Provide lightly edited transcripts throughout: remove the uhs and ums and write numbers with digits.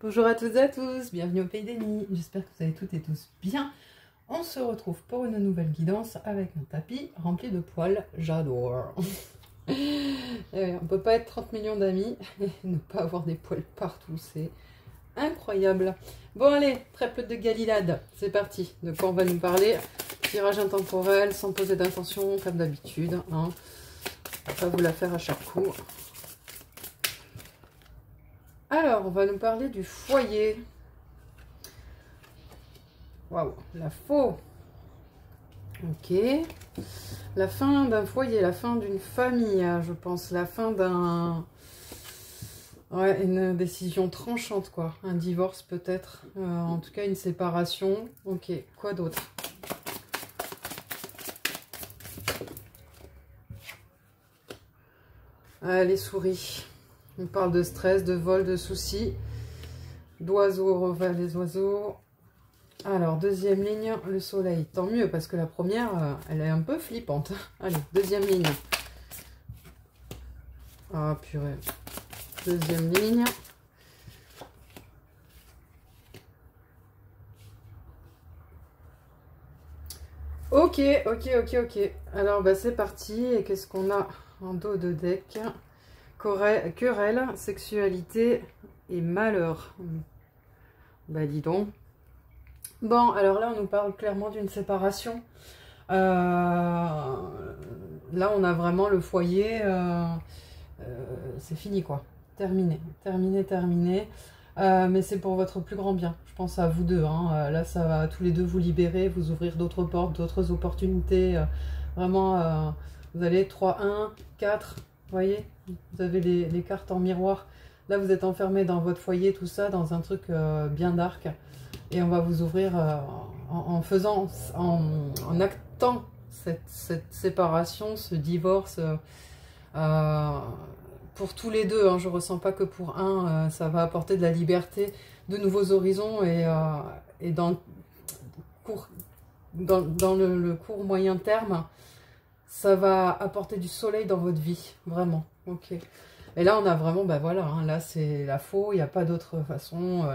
Bonjour à toutes et à tous, bienvenue au Pays des Nids, j'espère que vous allez toutes et tous bien. On se retrouve pour une nouvelle guidance avec mon tapis rempli de poils, j'adore. On ne peut pas être 30 millions d'amis et ne pas avoir des poils partout, c'est incroyable. Bon allez, très peu de galilade, c'est parti. De quoi on va nous parler? Tirage intemporel, sans poser d'intention, comme d'habitude. Hein. On va pas vous la faire à chaque coup. Alors, on va nous parler du foyer. Waouh, la faux. Ok. La fin d'un foyer, la fin d'une famille, je pense. La fin d'un... Ouais, une décision tranchante, quoi. Un divorce, peut-être. En tout cas, une séparation. Ok, quoi d'autre? Les souris. On parle de stress, de vol, de soucis, d'oiseaux, les oiseaux. Alors, deuxième ligne, le soleil. Tant mieux, parce que la première, elle est un peu flippante. Allez, deuxième ligne. Ah, purée. Deuxième ligne. Ok. Alors, bah, c'est parti. Et qu'est-ce qu'on a en dos de deck? Querelle, sexualité et malheur. Bah dis donc. Bon, alors là, on nous parle clairement d'une séparation. Là, on a vraiment le foyer. C'est fini, quoi. Terminé. Mais c'est pour votre plus grand bien. Je pense à vous deux. Hein. Là, ça va tous les deux vous libérer, vous ouvrir d'autres portes, d'autres opportunités. Vraiment, vous allez 3, 1, 4... Vous voyez, vous avez les cartes en miroir. Là, vous êtes enfermé dans votre foyer, tout ça, dans un truc bien dark. Et on va vous ouvrir en faisant, en actant cette séparation, ce divorce. Pour tous les deux, hein, je ne ressens pas que pour un, ça va apporter de la liberté, de nouveaux horizons. Et dans le court moyen terme, ça va apporter du soleil dans votre vie, vraiment. Ok. Et là, on a vraiment, ben voilà, hein, là c'est la faux, il n'y a pas d'autre façon.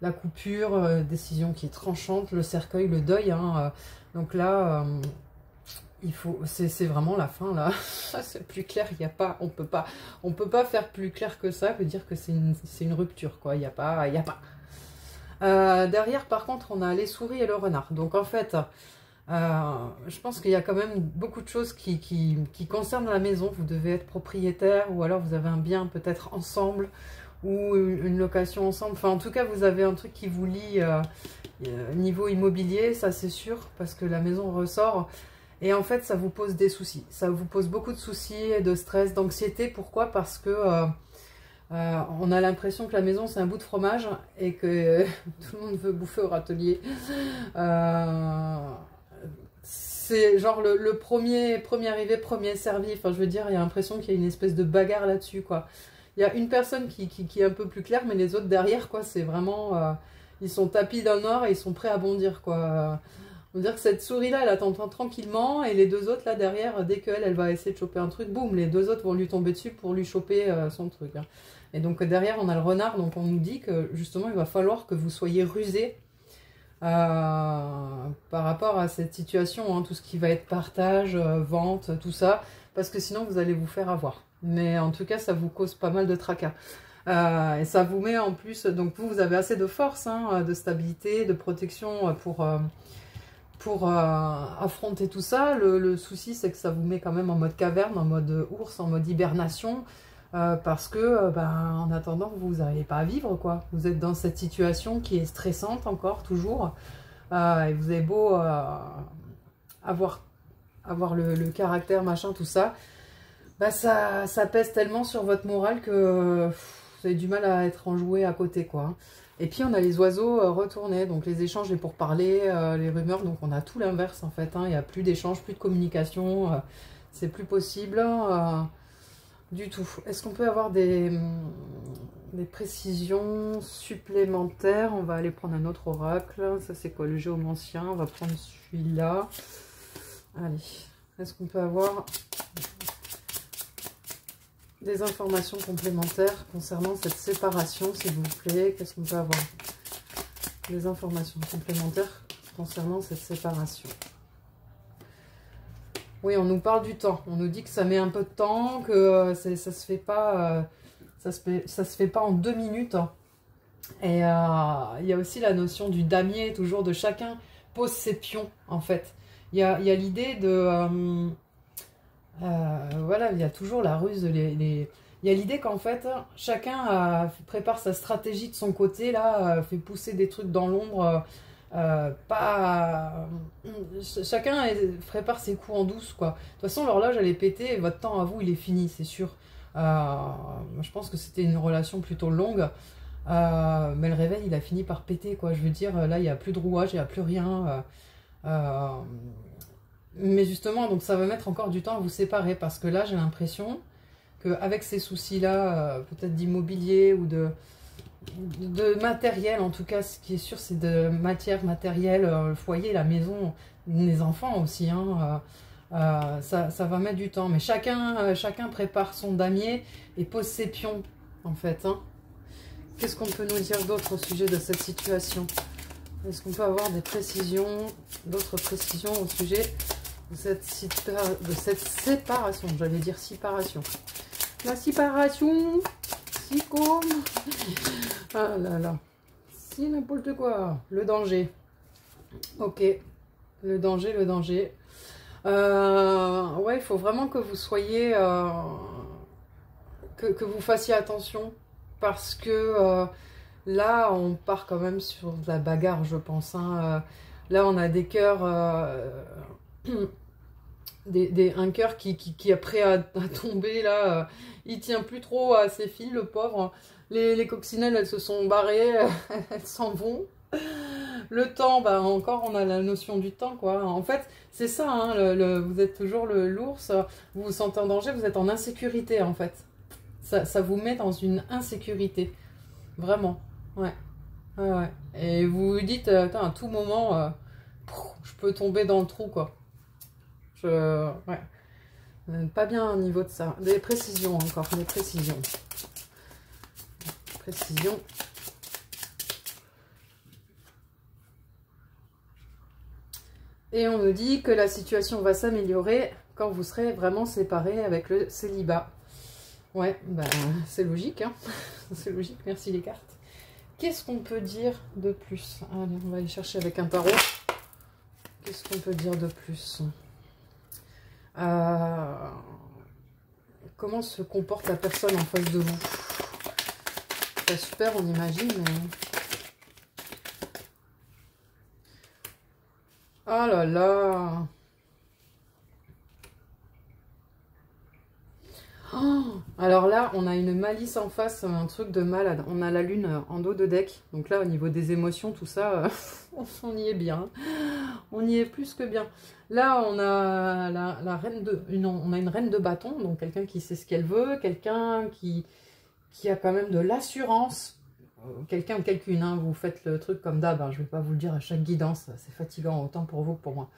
La coupure, décision qui est tranchante, le cercueil, le deuil. Hein, donc là, il faut, c'est vraiment la fin là. C'est plus clair, il y a pas, on peut pas faire plus clair que ça, veut dire que c'est une rupture, quoi. Il y a pas. Derrière, par contre, on a les souris et le renard. Donc en fait. Je pense qu'il y a quand même beaucoup de choses qui concernent la maison. Vous devez être propriétaire ou alors vous avez un bien peut-être ensemble ou une location ensemble. Enfin, en tout cas, vous avez un truc qui vous lie niveau immobilier, ça c'est sûr, parce que la maison ressort. Et en fait, ça vous pose des soucis. Ça vous pose beaucoup de soucis, de stress, d'anxiété. Pourquoi? Parce que on a l'impression que la maison c'est un bout de fromage et que tout le monde veut bouffer au râtelier. C'est genre le premier arrivé, premier servi. Enfin, je veux dire, il y a l'impression qu'il y a une espèce de bagarre là-dessus, quoi. Il y a une personne qui est un peu plus claire, mais les autres derrière, quoi, c'est vraiment... ils sont tapis dans le noir et ils sont prêts à bondir, quoi. On va dire que cette souris-là, elle attend tranquillement, et les deux autres, là, derrière, dès elle va essayer de choper un truc, boum, les deux autres vont lui tomber dessus pour lui choper son truc. Hein. Et donc, derrière, on a le renard, donc on nous dit que, justement, il va falloir que vous soyez rusés par rapport à cette situation, hein, tout ce qui va être partage, vente, tout ça, parce que sinon vous allez vous faire avoir. Mais en tout cas, ça vous cause pas mal de tracas. Et ça vous met en plus, donc vous avez assez de force, hein, de stabilité, de protection pour affronter tout ça. Le souci, c'est que ça vous met quand même en mode caverne, en mode ours, en mode hibernation. Parce que, en attendant, vous n'arrivez pas à vivre, quoi. Vous êtes dans cette situation qui est stressante encore, toujours. Et vous avez beau avoir le caractère, machin, tout ça. Ça pèse tellement sur votre morale que vous avez du mal à être enjoué à côté, quoi. Et puis, on a les oiseaux retournés. Donc, les échanges, les pourparlers, les rumeurs. Donc, on a tout l'inverse, en fait. Hein. Il n'y a plus d'échanges, plus de communication. C'est plus possible. Du tout. Est-ce qu'on peut avoir des précisions supplémentaires? On va aller prendre un autre oracle. Ça, c'est quoi? Le géomancien. On va prendre celui-là. Allez. Est-ce qu'on peut avoir Des informations complémentaires concernant cette séparation, s'il vous plaît. Qu'est-ce qu'on peut avoir? Des informations complémentaires concernant cette séparation. Oui, on nous parle du temps. On nous dit que ça met un peu de temps, que ça se fait pas, ça se fait pas en 2 minutes. Et il y a aussi la notion du damier, toujours de chacun pose ses pions, en fait. Il y a l'idée de... voilà, il y a toujours la ruse, il y a l'idée qu'en fait, chacun prépare sa stratégie de son côté, là, fait pousser des trucs dans l'ombre, chacun prépare ses coups en douce, quoi. De toute façon, l'horloge, elle est pétée, et votre temps à vous, il est fini, c'est sûr. Je pense que c'était une relation plutôt longue, mais le réveil, il a fini par péter, quoi. Je veux dire, là, il n'y a plus de rouage, il n'y a plus rien. Mais justement, donc ça va mettre encore du temps à vous séparer, parce que là, j'ai l'impression qu'avec ces soucis-là, peut-être d'immobilier ou de matériel, en tout cas, ce qui est sûr, c'est de matière matérielle, le foyer, la maison, les enfants aussi, hein, ça va mettre du temps. Mais chacun prépare son damier et pose ses pions, en fait. Hein. Qu'est-ce qu'on peut nous dire d'autre au sujet de cette situation? Est-ce qu'on peut avoir des précisions, d'autres précisions au sujet de cette séparation? J'allais dire séparation. La séparation, psycho. Ah là là. Si n'importe quoi. Le danger. Ok. Le danger, le danger. Ouais, il faut vraiment que vous soyez... que vous fassiez attention. Parce que là, on part quand même sur de la bagarre, je pense. Hein. Là, on a des cœurs... un cœur qui est prêt à tomber, là. Il tient plus trop à ses fils, le pauvre. Les coccinelles, elles se sont barrées, elles s'en vont. Le temps, bah encore, on a la notion du temps, quoi. En fait, c'est ça, hein, vous êtes toujours l'ours, vous vous sentez en danger, vous êtes en insécurité, en fait. Ça vous met dans une insécurité. Vraiment, ouais. Ouais. Et vous vous dites, à tout moment, je peux tomber dans le trou, quoi. Ouais. Pas bien au niveau de ça. Des précisions encore, des précisions. Précision. Et on nous dit que la situation va s'améliorer quand vous serez vraiment séparés avec le célibat. Ouais, ben, c'est logique, hein. C'est logique, merci les cartes. Qu'est-ce qu'on peut dire de plus? Allez, on va aller chercher avec un tarot. Qu'est-ce qu'on peut dire de plus? Comment se comporte la personne en face de vous? C'est super, on imagine, mais... Oh là là! Oh, alors là, on a une malice en face, un truc de malade. On a la lune en dos de deck. Donc là, au niveau des émotions, tout ça, on y est bien. On y est plus que bien. Là, on a la reine de... on a une reine de bâton, donc quelqu'un qui sait ce qu'elle veut, quelqu'un qui a quand même de l'assurance. Quelqu'un ou quelqu'une, hein, vous faites le truc comme d'hab, hein, je ne vais pas vous le dire à chaque guidance, c'est fatigant autant pour vous que pour moi.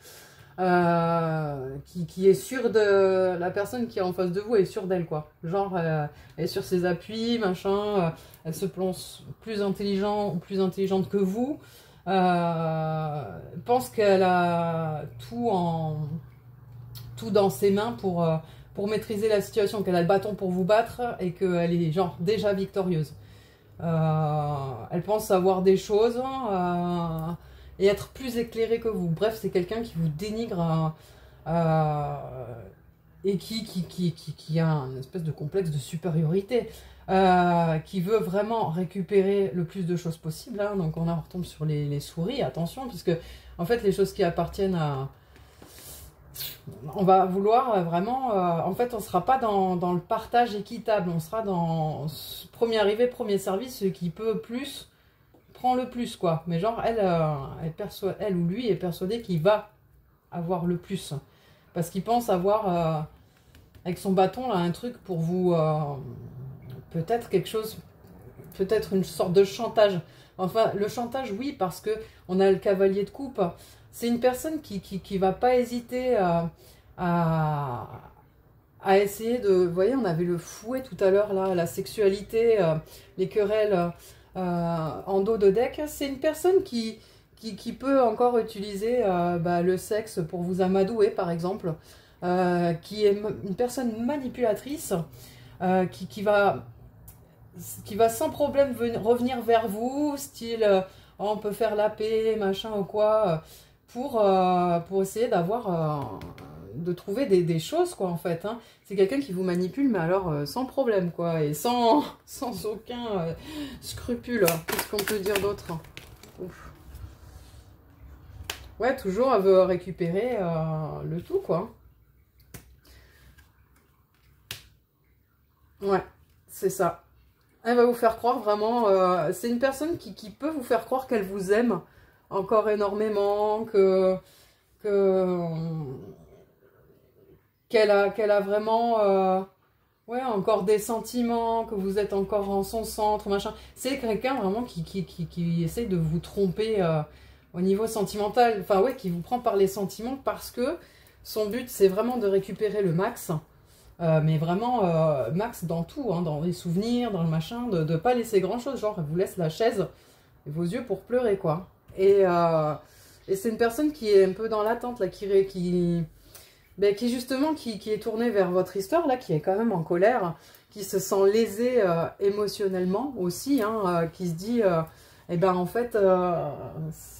Qui est sûre de... La personne qui est en face de vous est sûre d'elle, quoi. Genre, elle est sur ses appuis, machin, elle se pense plus intelligent ou plus intelligente que vous. Pense qu'elle a tout dans ses mains pour maîtriser la situation, qu'elle a le bâton pour vous battre et qu'elle est genre déjà victorieuse. Elle pense savoir des choses et être plus éclairée que vous. Bref, c'est quelqu'un qui vous dénigre et qui a une espèce de complexe de supériorité, qui veut vraiment récupérer le plus de choses possible. Hein. Donc on retombe sur les souris, attention, puisque en fait les choses qui appartiennent à... On va vouloir vraiment... en fait, on ne sera pas dans le partage équitable. On sera dans premier arrivé, premier service. Celui qui peut plus, prend le plus, quoi. Mais genre, elle ou lui est persuadé qu'il va avoir le plus. Parce qu'il pense avoir, avec son bâton, là, un truc pour vous... peut-être quelque chose... Peut-être une sorte de chantage. Enfin, le chantage, oui, parce que on a le cavalier de coupe. C'est une personne qui va pas hésiter à à essayer de... Vous voyez, on avait le fouet tout à l'heure, là, la sexualité, les querelles en dos de deck. C'est une personne qui peut encore utiliser le sexe pour vous amadouer, par exemple, qui est une personne manipulatrice, qui va sans problème revenir vers vous, style oh, on peut faire la paix, machin ou quoi, pour essayer d'avoir, de trouver des choses, quoi, en fait. Hein. C'est quelqu'un qui vous manipule, mais alors sans problème, quoi, et sans aucun scrupule. Qu'est-ce qu'on peut dire d'autre? Ouais, toujours, elle veut récupérer le tout, quoi. Ouais, c'est ça. Elle va vous faire croire vraiment... c'est une personne qui peut vous faire croire qu'elle vous aime encore énormément, qu'elle a vraiment... ouais, encore des sentiments, que vous êtes encore en son centre, machin. C'est quelqu'un vraiment qui essaie de vous tromper au niveau sentimental. Enfin, ouais, qui vous prend par les sentiments parce que son but, c'est vraiment de récupérer le max. Mais vraiment, max dans tout, hein, dans les souvenirs, dans le machin, de ne pas laisser grand-chose. Genre, elle vous laisse la chaise et vos yeux pour pleurer, quoi. Et c'est une personne qui est un peu dans l'attente, là, qui justement, qui est tournée vers votre histoire, là, qui est quand même en colère, qui se sent lésée émotionnellement aussi, hein, qui se dit, eh ben, en fait,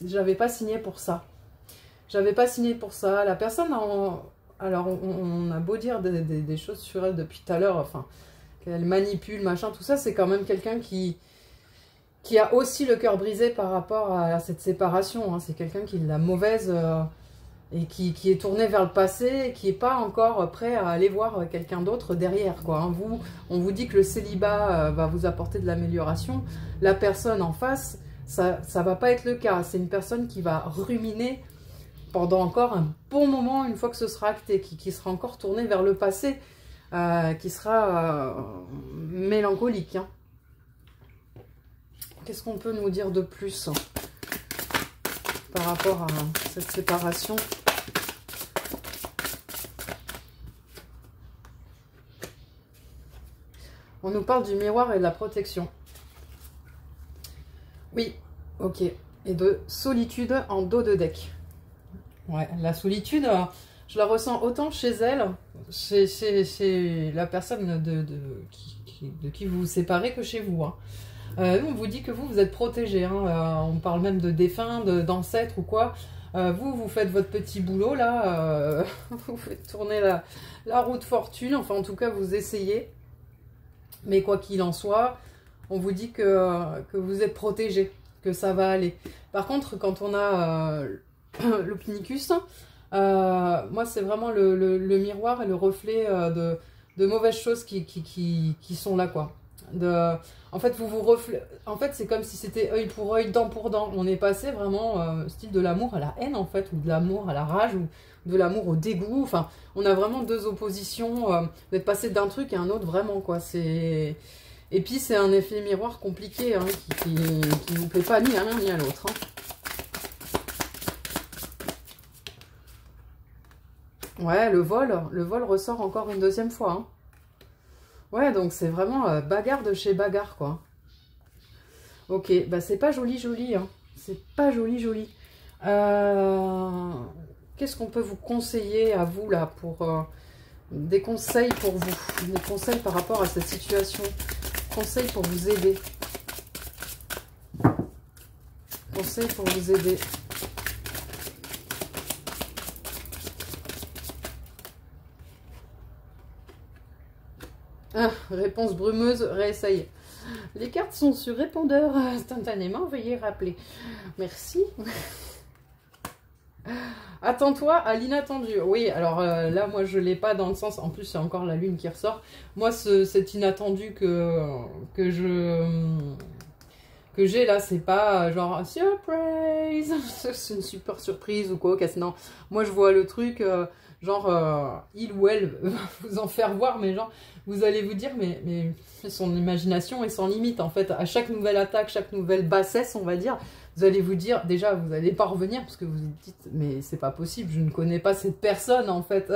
j'avais pas signé pour ça. J'avais pas signé pour ça. La personne, alors, on a beau dire des choses sur elle depuis tout à l'heure, enfin, qu'elle manipule, machin, tout ça, c'est quand même quelqu'un qui a aussi le cœur brisé par rapport à cette séparation. Hein. C'est quelqu'un qui est la mauvaise et qui est tourné vers le passé et qui n'est pas encore prêt à aller voir quelqu'un d'autre derrière, quoi. Hein. On vous dit que le célibat va vous apporter de l'amélioration. La personne en face, ça va pas être le cas. C'est une personne qui va ruminer pendant encore un bon moment, une fois que ce sera acté, qui sera encore tourné vers le passé, qui sera mélancolique. Hein. Qu'est-ce qu'on peut nous dire de plus par rapport à cette séparation? On nous parle du miroir et de la protection. Oui, ok. Et de solitude en dos de deck. Ouais, la solitude, je la ressens autant chez elle, chez la personne de qui vous vous séparez que chez vous. Hein. On vous dit que vous êtes protégé. Hein. On parle même de défunts, d'ancêtres ou quoi. Vous faites votre petit boulot là. Vous faites tourner la roue de fortune. Enfin, en tout cas, vous essayez. Mais quoi qu'il en soit, on vous dit que vous êtes protégé, que ça va aller. Par contre, quand on a l'Ophiuchus, moi, c'est vraiment le miroir et le reflet de mauvaises choses qui sont là, quoi. En fait, en fait, c'est comme si c'était œil pour œil, dent pour dent. On est passé vraiment style de l'amour à la haine, en fait, ou de l'amour à la rage, ou de l'amour au dégoût. Enfin, on a vraiment deux oppositions. D'être passé d'un truc à un autre, vraiment, quoi. Et puis, c'est un effet miroir compliqué, hein, qui ne vous plaît pas ni à l'un ni à l'autre. Hein. Ouais, le vol ressort encore une deuxième fois. Hein. Ouais, donc c'est vraiment bagarre de chez bagarre, quoi. Ok, bah c'est pas joli, joli, hein. C'est pas joli, joli. Qu'est-ce qu'on peut vous conseiller à vous, là, pour des conseils pour vous, des conseils par rapport à cette situation, conseils pour vous aider. Conseils pour vous aider. Ah, réponse brumeuse, réessaye. Les cartes sont sur répondeur instantanément, veuillez rappeler. Merci. Attends-toi à l'inattendu. Oui, alors là, moi, je ne l'ai pas dans le sens... En plus, c'est encore la lune qui ressort. Moi, cet inattendu que que j'ai là, c'est pas genre surprise, c'est une super surprise ou quoi. Non, moi je vois le truc genre il ou elle va vous en faire voir, mais genre vous allez vous dire mais son imagination est sans limite en fait. À chaque nouvelle attaque, chaque nouvelle bassesse, on va dire, vous allez vous dire déjà vous n'allez pas revenir parce que vous vous dites mais c'est pas possible, je ne connais pas cette personne en fait,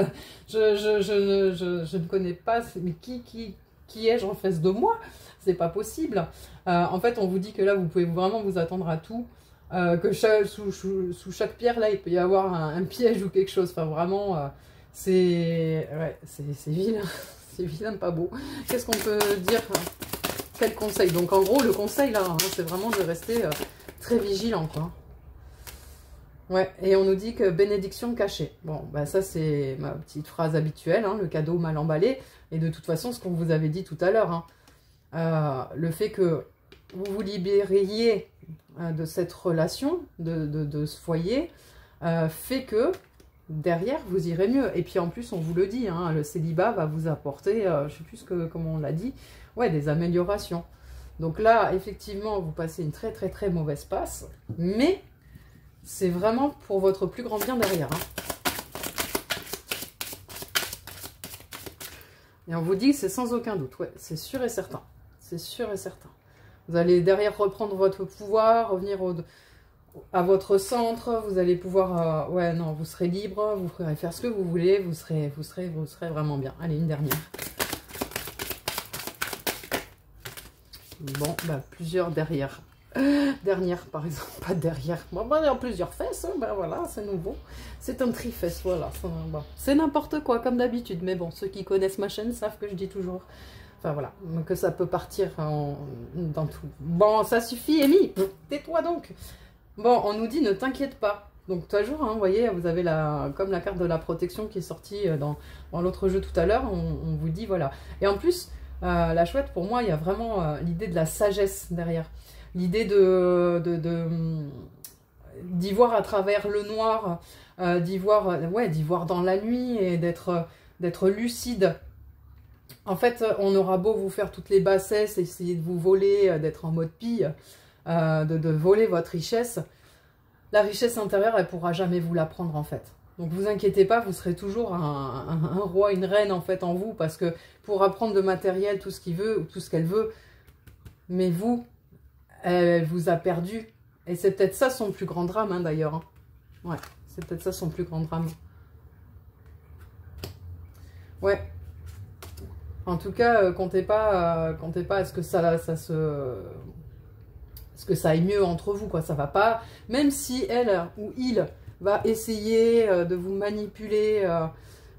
je ne connais pas, mais qui ai-je en face de moi? C'est pas possible. En fait, on vous dit que là, vous pouvez vraiment vous attendre à tout. Que sous chaque pierre, là, il peut y avoir un piège ou quelque chose. Enfin, vraiment, c'est vilain. C'est vilain, pas beau. Qu'est-ce qu'on peut dire? Quel conseil? Donc, en gros, le conseil, là, hein, c'est vraiment de rester très vigilant, quoi. Ouais, et on nous dit que bénédiction cachée. Bon, bah ça, c'est ma petite phrase habituelle, hein, le cadeau mal emballé. Et de toute façon, ce qu'on vous avait dit tout à l'heure, hein, le fait que vous vous libériez de cette relation, de ce foyer, fait que derrière, vous irez mieux. Et puis en plus, on vous le dit, hein, le célibat va vous apporter, je ne sais plus comment on l'a dit, ouais, des améliorations. Donc là, effectivement, vous passez une très très très mauvaise passe, mais c'est vraiment pour votre plus grand bien derrière. Hein. Et on vous dit que c'est sans aucun doute, ouais, c'est sûr et certain. C'est sûr et certain. Vous allez derrière reprendre votre pouvoir, revenir à votre centre, vous allez pouvoir... ouais, non, vous serez libre, vous pourrez faire ce que vous voulez, vous serez vraiment bien. Allez, une dernière. Bon, bah, plusieurs derrière. Dernière, par exemple, pas derrière. Bon, bah, il y a plusieurs fesses, hein, ben voilà, c'est nouveau. C'est un trifesse, voilà. Bon. C'est n'importe quoi, comme d'habitude. Mais bon, ceux qui connaissent ma chaîne savent que je dis toujours... Enfin, voilà, que ça peut partir dans tout. Bon, ça suffit, Amy, tais-toi donc. Bon, on nous dit, ne t'inquiète pas. Donc, toujours, hein, vous voyez, vous avez comme la carte de la protection qui est sortie dans l'autre jeu tout à l'heure, on vous dit, voilà. Et en plus, la chouette, pour moi, il y a vraiment l'idée de la sagesse derrière. L'idée d'y voir à travers le noir, d'y voir dans la nuit et d'être lucide. En fait, on aura beau vous faire toutes les bassesses, essayer de vous voler, d'être en mode pille, de voler votre richesse. La richesse intérieure, elle ne pourra jamais vous la prendre, en fait. Donc, vous inquiétez pas, vous serez toujours un roi, une reine, en fait, en vous, parce que pour apprendre de matériel, tout ce qu'il veut, ou tout ce qu'elle veut, mais vous, elle vous a perdu. Et c'est peut-être ça son plus grand drame, hein, d'ailleurs. Hein. Ouais, c'est peut-être ça son plus grand drame. Ouais. En tout cas, comptez pas à ce que ça aille mieux entre vous, quoi. Ça va pas. Même si elle ou il va essayer de vous manipuler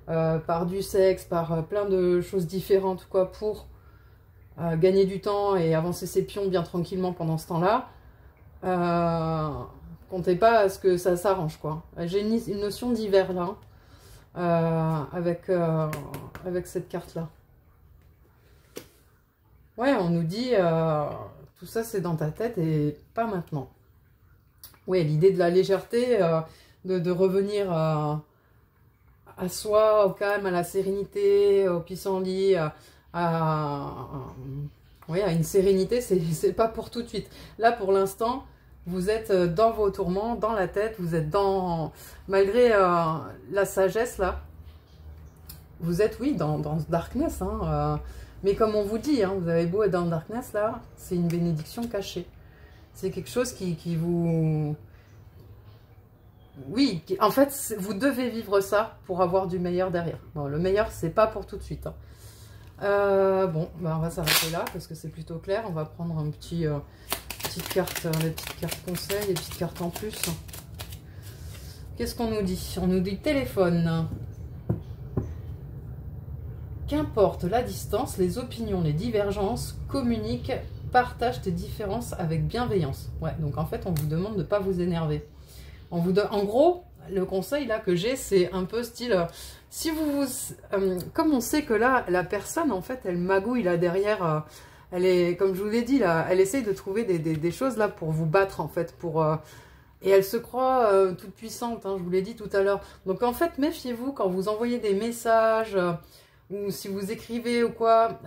par du sexe, par plein de choses différentes, quoi, pour gagner du temps et avancer ses pions bien tranquillement pendant ce temps-là. Comptez pas à ce que ça s'arrange, quoi. J'ai une notion d'hiver là, avec cette carte-là. Ouais, on nous dit, tout ça c'est dans ta tête et pas maintenant. Ouais, l'idée de la légèreté, de revenir à soi, au calme, à la sérénité, au pissenlit, ouais, à une sérénité, c'est pas pour tout de suite. Là, pour l'instant, vous êtes dans vos tourments, dans la tête, vous êtes malgré la sagesse, là, vous êtes, oui, dans ce darkness, hein, mais comme on vous dit, hein, vous avez beau être dans le darkness, là, c'est une bénédiction cachée. C'est quelque chose qui vous... Oui, en fait, vous devez vivre ça pour avoir du meilleur derrière. Bon, le meilleur, c'est pas pour tout de suite. Hein. Bon, bah on va s'arrêter là, parce que c'est plutôt clair. On va prendre un petite carte, les petites cartes conseils, les petites cartes en plus. Qu'est-ce qu'on nous dit? On nous dit téléphone. Qu'importe la distance, les opinions, les divergences, communique, partage tes différences avec bienveillance. Ouais, donc en fait, on vous demande de ne pas vous énerver. En gros, le conseil là que j'ai, c'est un peu style, si comme on sait que là, la personne, en fait, elle magouille là derrière, elle est, comme je vous l'ai dit là, elle essaye de trouver des choses là pour vous battre en fait, et elle se croit toute puissante, hein, je vous l'ai dit tout à l'heure. Donc en fait, méfiez-vous quand vous envoyez des messages... ou si vous écrivez ou quoi,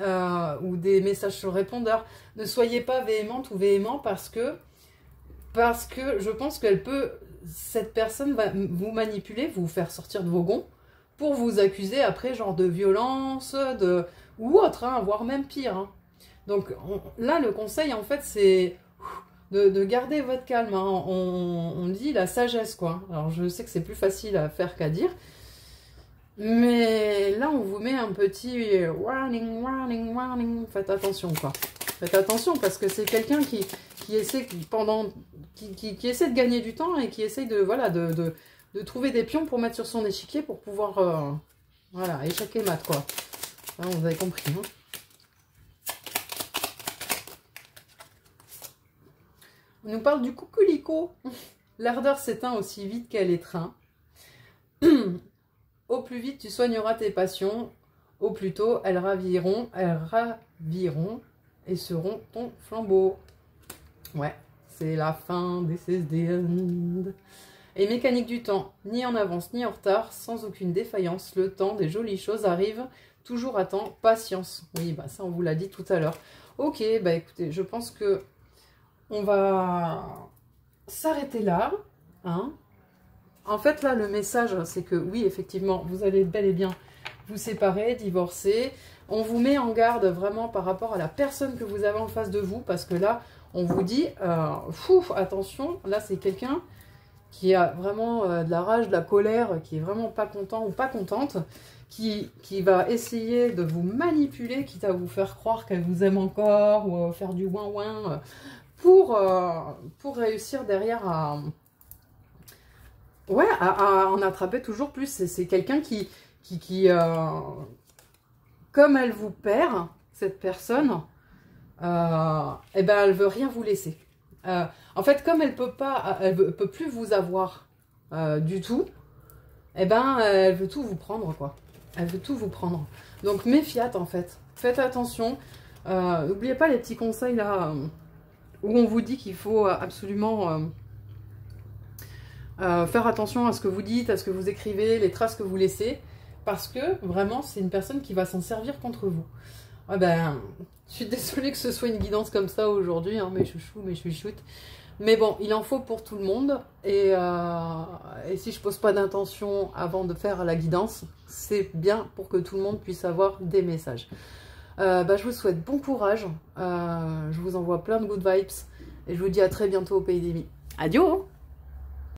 ou des messages sur le répondeur, ne soyez pas véhémente ou véhément parce que je pense cette personne va vous manipuler, vous faire sortir de vos gonds pour vous accuser après genre de violence, ou autre, hein, voire même pire. Hein. Donc là, le conseil en fait c'est de garder votre calme. Hein. On dit la sagesse quoi. Alors je sais que c'est plus facile à faire qu'à dire. Mais là, on vous met un petit warning, warning, warning. Faites attention, quoi. Faites attention parce que c'est quelqu'un qui essaie qui essaie de gagner du temps et qui essaie de trouver des pions pour mettre sur son échiquier pour pouvoir voilà, échec mat, quoi. Hein, vous avez compris. Hein. On nous parle du coucoulico. L'ardeur s'éteint aussi vite qu'elle étreint. Au plus vite tu soigneras tes passions, au plus tôt elles raviront et seront ton flambeau. Ouais, c'est la fin des end. Et mécanique du temps, ni en avance ni en retard, sans aucune défaillance, le temps des jolies choses arrive toujours à temps, patience. Oui, bah ça on vous l'a dit tout à l'heure. Ok, bah écoutez, je pense que on va s'arrêter là, hein. En fait, là, le message, c'est que oui, effectivement, vous allez bel et bien vous séparer, divorcer. On vous met en garde vraiment par rapport à la personne que vous avez en face de vous, parce que là, on vous dit, attention, là, c'est quelqu'un qui a vraiment de la rage, de la colère, qui est vraiment pas content ou pas contente, qui va essayer de vous manipuler, quitte à vous faire croire qu'elle vous aime encore, ou faire du ouin-ouin, pour réussir derrière à... Ouais, à en attraper toujours plus. C'est quelqu'un qui comme elle vous perd, cette personne, eh ben elle veut rien vous laisser. En fait, comme elle peut plus vous avoir du tout, eh ben elle veut tout vous prendre, quoi. Elle veut tout vous prendre. Donc méfiate en fait. Faites attention. N'oubliez pas les petits conseils là où on vous dit qu'il faut absolument faire attention à ce que vous dites, à ce que vous écrivez, les traces que vous laissez, parce que vraiment c'est une personne qui va s'en servir contre vous. Ah ben, je suis désolée que ce soit une guidance comme ça aujourd'hui, hein, mes chouchous, mes chouchoutes. Mais bon, il en faut pour tout le monde. Et si je pose pas d'intention avant de faire la guidance, c'est bien pour que tout le monde puisse avoir des messages. Je vous souhaite bon courage. Je vous envoie plein de good vibes. Et je vous dis à très bientôt au Pays des Mi. Adieu!